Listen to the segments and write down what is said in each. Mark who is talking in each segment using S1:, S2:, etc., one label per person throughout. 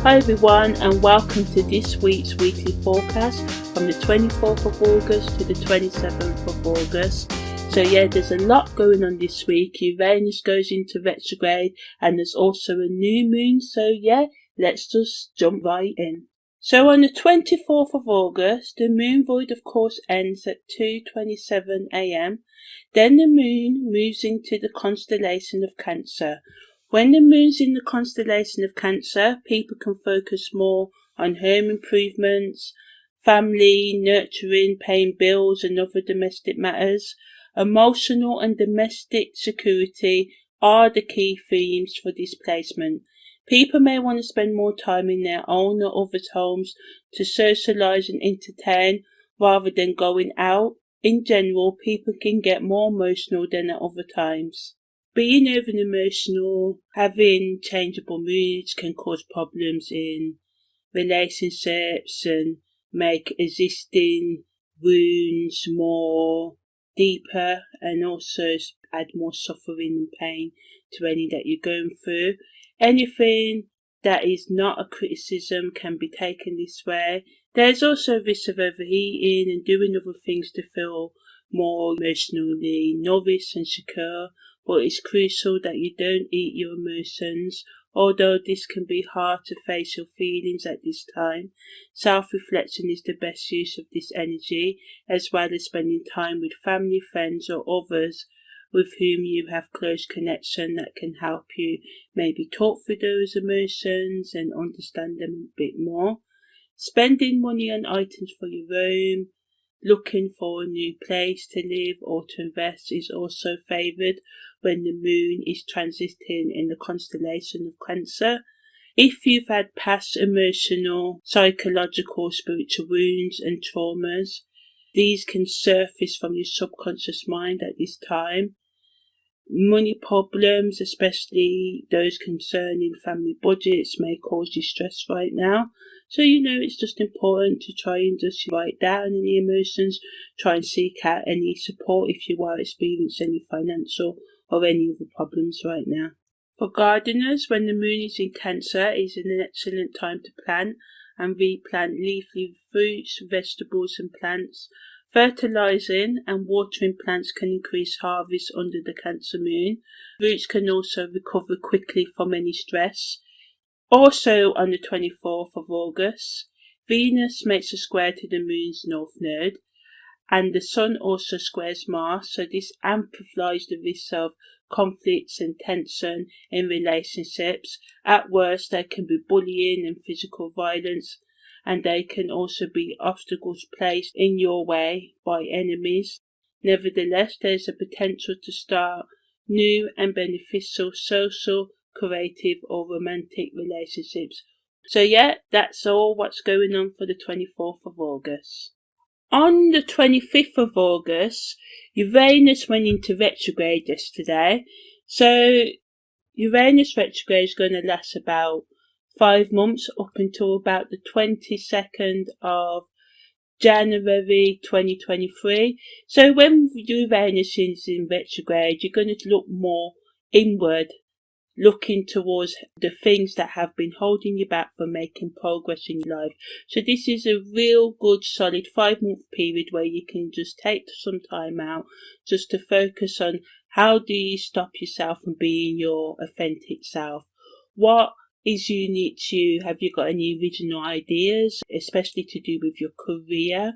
S1: Hi everyone, and welcome to this week's weekly forecast from the 24th of August to the 27th of August. So yeah, there's a lot going on this week. Uranus goes into retrograde and there's also a new moon. So yeah, let's just jump right in. So on the 24th of August, the moon void of course ends at 2:27 a.m. Then the moon moves into the constellation of Cancer. When the moon's in the constellation of Cancer, people can focus more on home improvements, family, nurturing, paying bills and other domestic matters. Emotional and domestic security are the key themes for this placement. People may want to spend more time in their own or others' homes to socialise and entertain rather than going out. In general, people can get more emotional than at other times. Being over emotional, having changeable moods can cause problems in relationships and make existing wounds more deeper and also add more suffering and pain to any that you're going through. Anything that is not a criticism can be taken this way. There's also a risk of overheating and doing other things to feel more emotionally nourished and secure, but it's crucial that you don't eat your emotions. Although this can be hard to face your feelings at this time, self-reflection is the best use of this energy, as well as spending time with family, friends or others with whom you have close connection that can help you maybe talk through those emotions and understand them a bit more. Spending money on items for your room, looking for a new place to live or to invest is also favoured when the moon is transiting in the constellation of Cancer. If you've had past emotional, psychological, spiritual wounds and traumas, these can surface from your subconscious mind at this time. Money problems, especially those concerning family budgets, may cause you stress right now. So it's just important to try and just write down any emotions, try and seek out any support if you are experiencing any financial or any other problems right now. For gardeners, when the moon is in Cancer, it is an excellent time to plant and replant leafy fruits, vegetables and plants. Fertilizing and watering plants can increase harvest under the Cancer moon. Roots can also recover quickly from any stress. Also on the 24th of August, Venus makes a square to the moon's north node, and the sun also squares Mars, so this amplifies the risk of conflicts and tension in relationships. At worst, there can be bullying and physical violence, and there can also be obstacles placed in your way by enemies. Nevertheless, there is a potential to start new and beneficial social, creative or romantic relationships. So yeah, that's all what's going on for the 24th of August. On the 25th of August, Uranus went into retrograde yesterday. So Uranus retrograde is going to last about 5 months up until about the 22nd of January 2023. So when Uranus is in retrograde, you're going to look more inward, looking towards the things that have been holding you back from making progress in your life. So this is a real good solid 5-month period where you can just take some time out just to focus on how do you stop yourself from being your authentic self. What is unique to you? Have you got any original ideas, especially to do with your career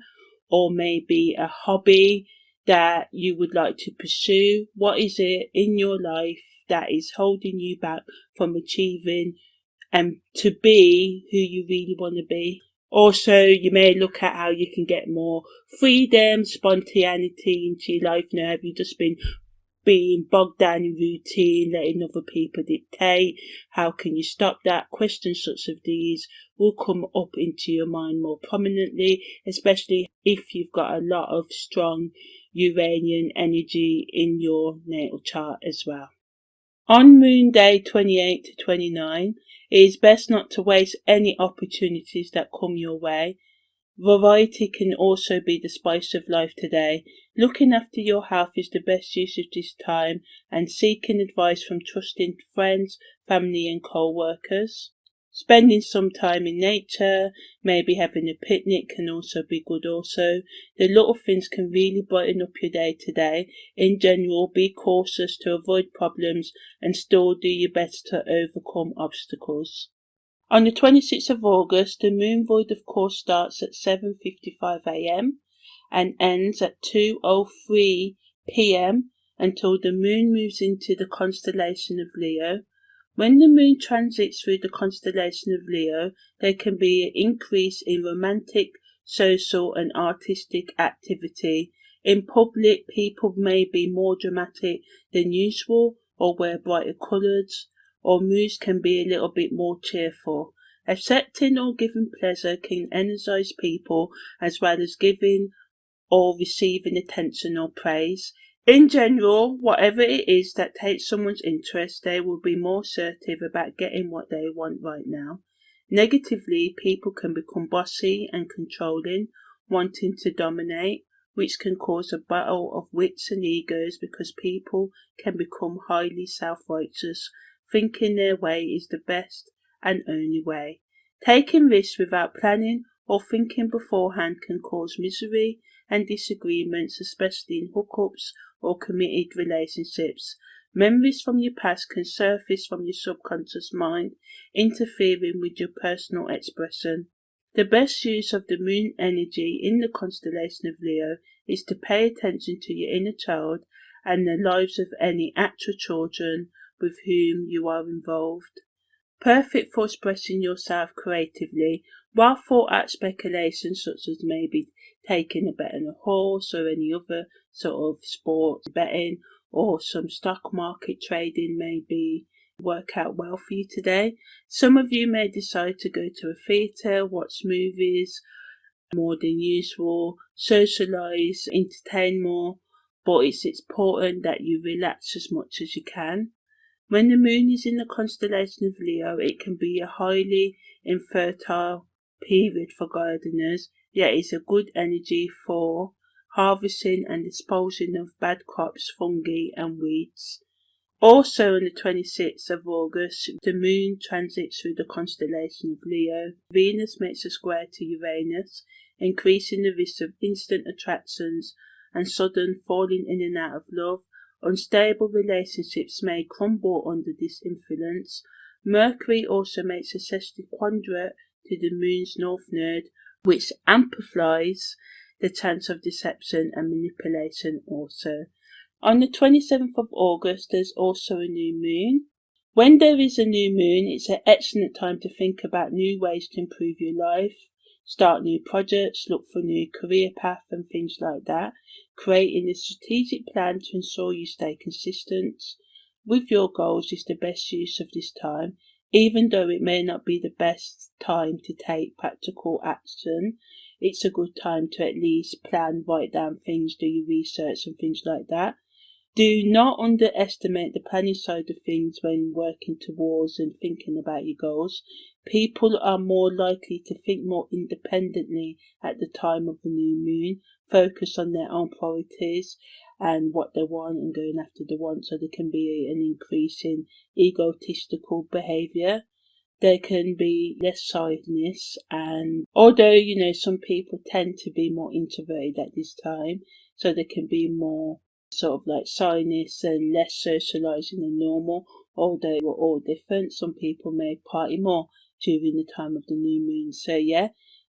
S1: or maybe a hobby that you would like to pursue? What is it in your life that is holding you back from achieving and to be who you really want to be? Also, you may look at how you can get more freedom, spontaneity into your life now. Have you just been being bogged down in routine, letting other people dictate? How can you stop that? Questions such as these will come up into your mind more prominently, especially if you've got a lot of strong Uranian energy in your natal chart as well. On Moon Day 28 to 29, it is best not to waste any opportunities that come your way. Variety can also be the spice of life today. Looking after your health is the best use of this time, and seeking advice from trusting friends, family and co-workers. Spending some time in nature, maybe having a picnic can also be good also. The little things can really brighten up your day today. In general, be cautious to avoid problems and still do your best to overcome obstacles. On the 26th of August, the moon void of course starts at 7:55 am and ends at 2:03 pm until the moon moves into the constellation of Leo. When the moon transits through the constellation of Leo, there can be an increase in romantic, social and artistic activity. In public, people may be more dramatic than usual or wear brighter colours, or moods can be a little bit more cheerful. Accepting or giving pleasure can energize people as well as giving or receiving attention or praise. In general, whatever it is that takes someone's interest, they will be more assertive about getting what they want right now. Negatively, people can become bossy and controlling, wanting to dominate, which can cause a battle of wits and egos because people can become highly self-righteous, thinking their way is the best and only way. Taking risks without planning or thinking beforehand can cause misery and disagreements, especially in hookups or committed relationships. Memories from your past can surface from your subconscious mind, interfering with your personal expression. The best use of the moon energy in the constellation of Leo is to pay attention to your inner child and the lives of any actual children with whom you are involved. Perfect for expressing yourself creatively, well thought out speculations such as maybe taking a bet on a horse or any other sort of sport betting or some stock market trading maybe work out well for you today. Some of you may decide to go to a theatre, watch movies more than usual, socialise, entertain more, but it's important that you relax as much as you can. When the moon is in the constellation of Leo, it can be a highly infertile period for gardeners, yet it's a good energy for harvesting and disposing of bad crops, fungi and weeds. Also on the 26th of August, the moon transits through the constellation of Leo. Venus makes a square to Uranus, increasing the risk of instant attractions and sudden falling in and out of love. Unstable relationships may crumble under this influence. Mercury also makes a sesquiquadrate to the moon's north node, which amplifies the chance of deception and manipulation also. On the 27th of August, there's also a new moon. When there is a new moon, it's an excellent time to think about new ways to improve your life, start new projects, look for new career path and things like that. Creating a strategic plan to ensure you stay consistent with your goals is the best use of this time, even though it may not be the best time to take practical action. It's a good time to at least plan, write down things, do your research and things like that. Do not underestimate the planning side of things when working towards and thinking about your goals. People are more likely to think more independently at the time of the new moon, focus on their own priorities and what they want and going after the want, so there can be an increase in egotistical behaviour. There can be less shyness, and although some people tend to be more introverted at this time, so there can be more sort of like shyness and less socializing than normal. Although we're all different, some people may party more during the time of the new moon. So yeah,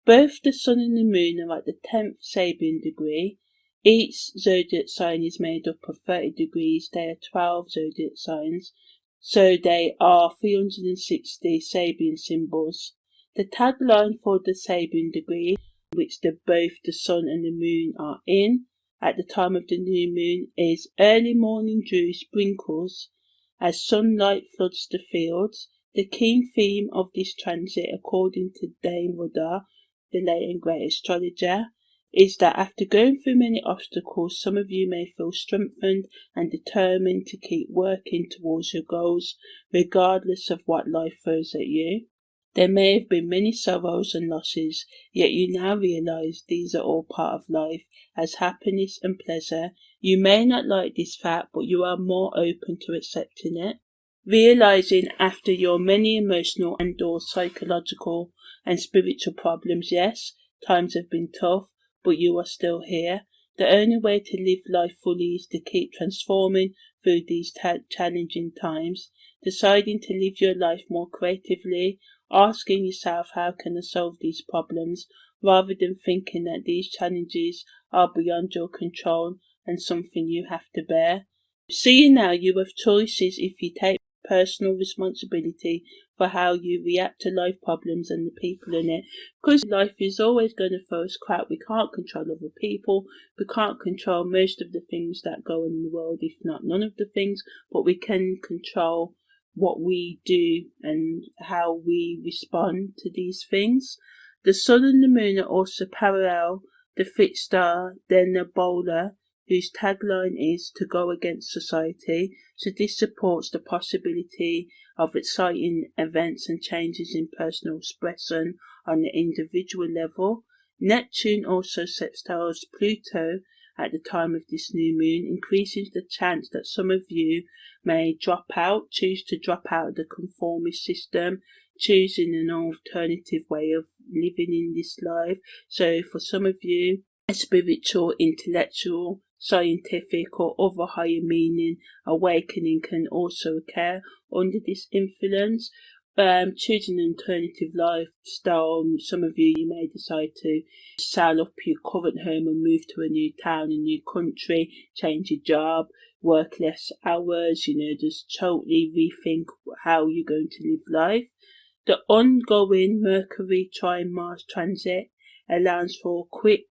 S1: both the sun and the moon are at the 10th Sabian degree. Each zodiac sign is made up of 30 degrees. There are 12 zodiac signs, so they are 360 Sabian symbols. The tagline for the Sabian degree, which both the sun and the moon are in at the time of the new moon, is early morning dew sprinkles as sunlight floods the fields. The key theme of this transit, according to Dame Rudder, the late and great astrologer, is that after going through many obstacles, some of you may feel strengthened and determined to keep working towards your goals, regardless of what life throws at you. There may have been many sorrows and losses, yet you now realize these are all part of life, as happiness and pleasure. You may not like this fact, but you are more open to accepting it. Realizing after your many emotional and or psychological and spiritual problems, yes, times have been tough, but you are still here. The only way to live life fully is to keep transforming through these challenging times, deciding to live your life more creatively, asking yourself how can I solve these problems, rather than thinking that these challenges are beyond your control and something you have to bear. See now, you have choices if you take personal responsibility for how you react to life problems and the people in it, because life is always going to throw us crap. We can't control other people, we can't control most of the things that go on in the world, if not none of the things, but we can control what we do and how we respond to these things. The sun and the moon are also parallel the fixed star, then the bowler, whose tagline is to go against society, so this supports the possibility of exciting events and changes in personal expression on the individual level. Neptune also sextiles Pluto at the time of this new moon, increases the chance that some of you may choose to drop out of the conformist system, choosing an alternative way of living in this life. So for some of you, a spiritual, intellectual, scientific or other higher meaning awakening can also occur under this influence. Choosing an alternative lifestyle, some of you may decide to sell up your current home and move to a new town, a new country, change your job, work less hours, just totally rethink how you're going to live life. The ongoing Mercury Mars transit allows for quick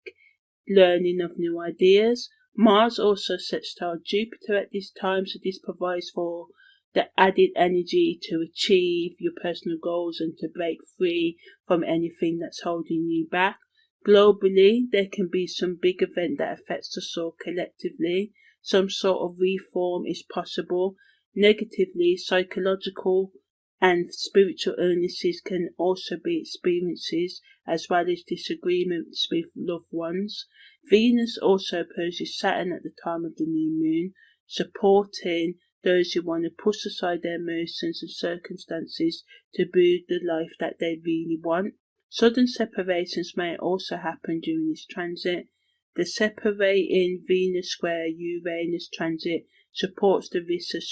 S1: learning of new ideas. Mars also sextiles Jupiter at this time, so this provides for the added energy to achieve your personal goals and to break free from anything that's holding you back. Globally, there can be some big event that affects us all collectively. Some sort of reform is possible. Negatively, psychological and spiritual illnesses can also be experiences, as well as disagreements with loved ones. Venus also opposes Saturn at the time of the new moon, supporting those who want to push aside their emotions and circumstances to build the life that they really want. Sudden separations may also happen during this transit. The separating Venus square Uranus transit supports the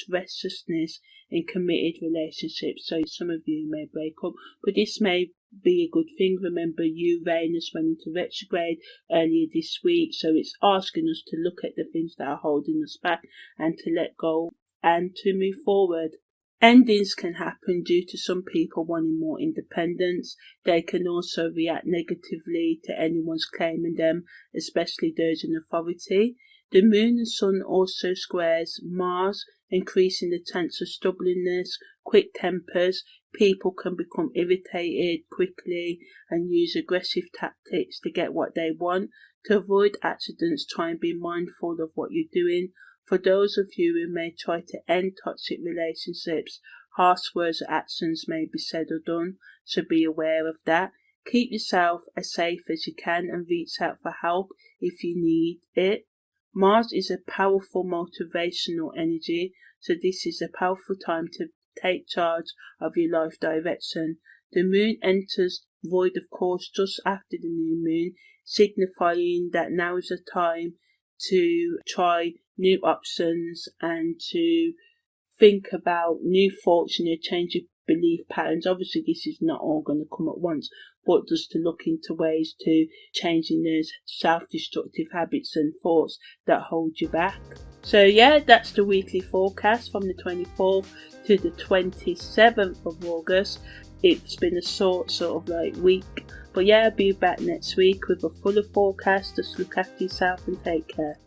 S1: restlessness in committed relationships, so some of you may break up, but this may be a good thing. Remember, Uranus went into retrograde earlier this week, so it's asking us to look at the things that are holding us back and to let go and to move forward. Endings can happen due to some people wanting more independence. They can also react negatively to anyone's claiming them, especially those in authority. The moon and sun also squares Mars, increasing the chance of stubbornness, quick tempers. People can become irritated quickly and use aggressive tactics to get what they want. To avoid accidents, try and be mindful of what you're doing. For those of you who may try to end toxic relationships, harsh words or actions may be said or done, so be aware of that. Keep yourself as safe as you can and reach out for help if you need it. Mars is a powerful motivational energy, so this is a powerful time to take charge of your life direction. The moon enters void of course just after the new moon, signifying that now is the time to try new options and to think about new thoughts and change your belief patterns. Obviously this is not all going to come at once, but just to look into ways to changing those self-destructive habits and thoughts that hold you back. So yeah, that's the weekly forecast from the 24th to the 27th of August. It's been a sort of like week, but yeah, I'll be back next week with a fuller forecast. Just look after yourself and take care.